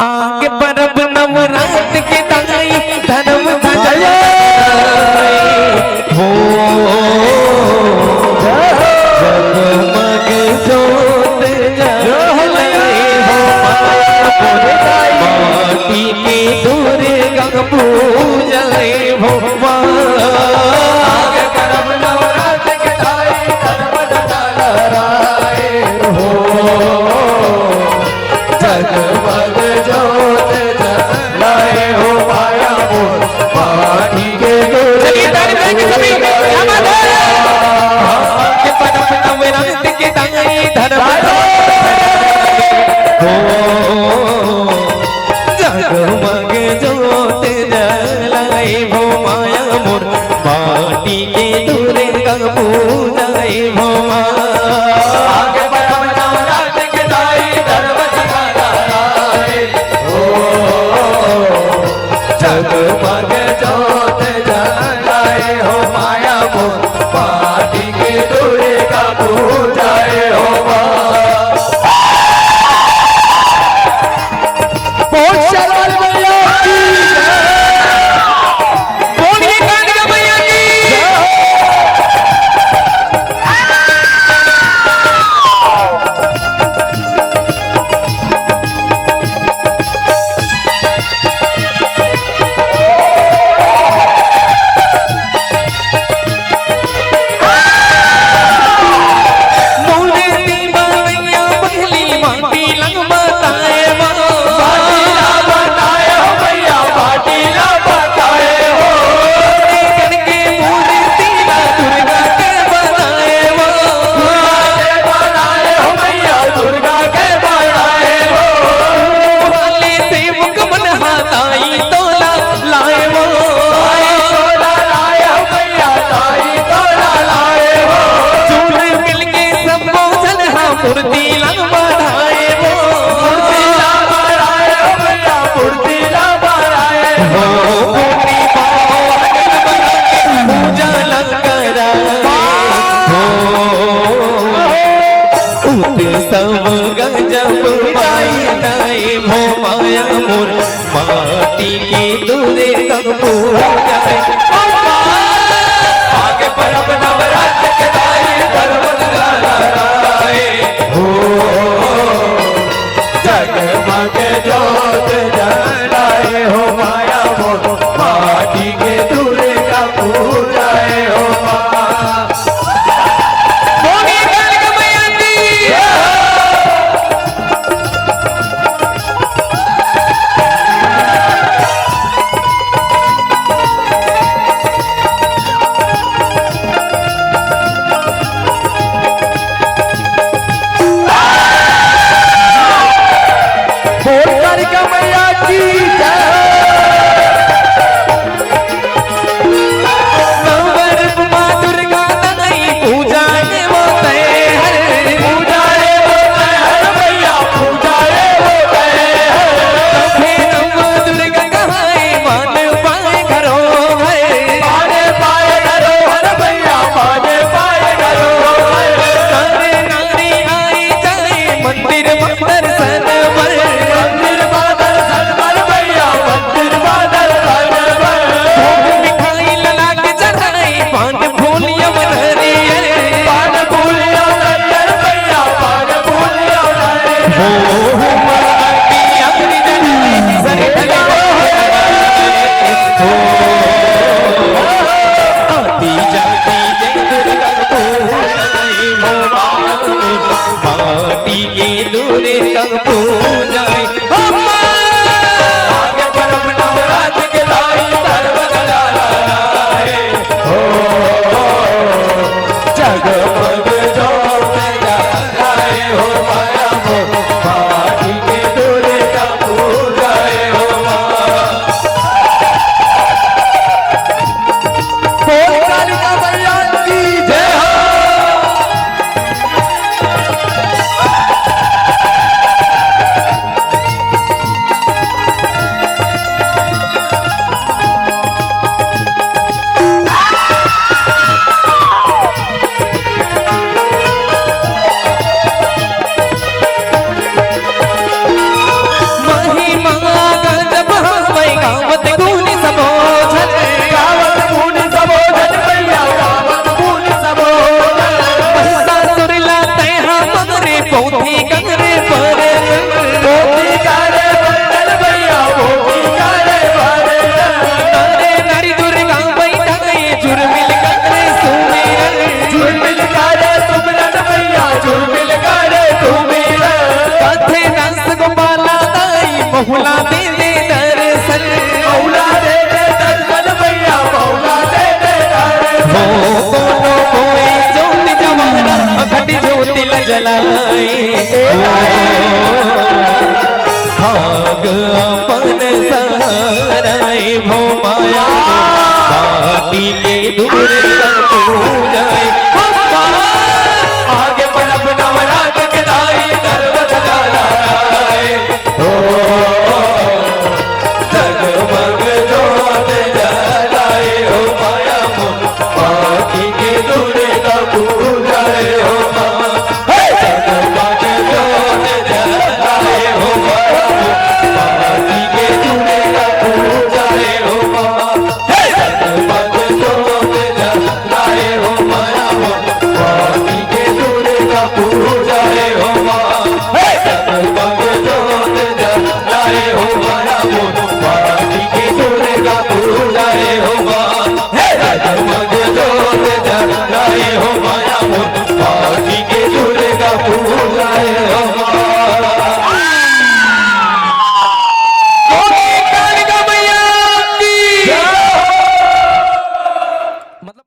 आगे परब नवरात के दाई धर्म धजाए हो जगमग जोत जलाए हो माटी के दुर्गा पूजाए हो आगे परब नवरात के दाई धर्म धजाए हो जगमग जोत जलाए हो माया मोर माटी के नवरात के दाई धर्म हो जगमग जोत जलाए हो माया मोर माटी के दुर्गा पूजाए हो आगे परब नवरात के दाई धर्म जगमग जोत जलाए हो माया मोर माटी के दुर्गा पूजाए हो सब गजब पाई हो माया मोर माटी की दुर्गा पूजाए आगे परब नवरात के दाई धर्म धजाए हो जगमग जोत जलाए हो माया मोर माटी के दुर्गा पूजाए हो मौला दे दे दर्शन, मौला दे दे दर्शन भैया मौला दे दे दर्शन। हो दोनों कोई ज्योति जवाना अखंड ज्योति ल जलाए, भाग अपन सहाराए भो माया माटी के दूर तक जाए।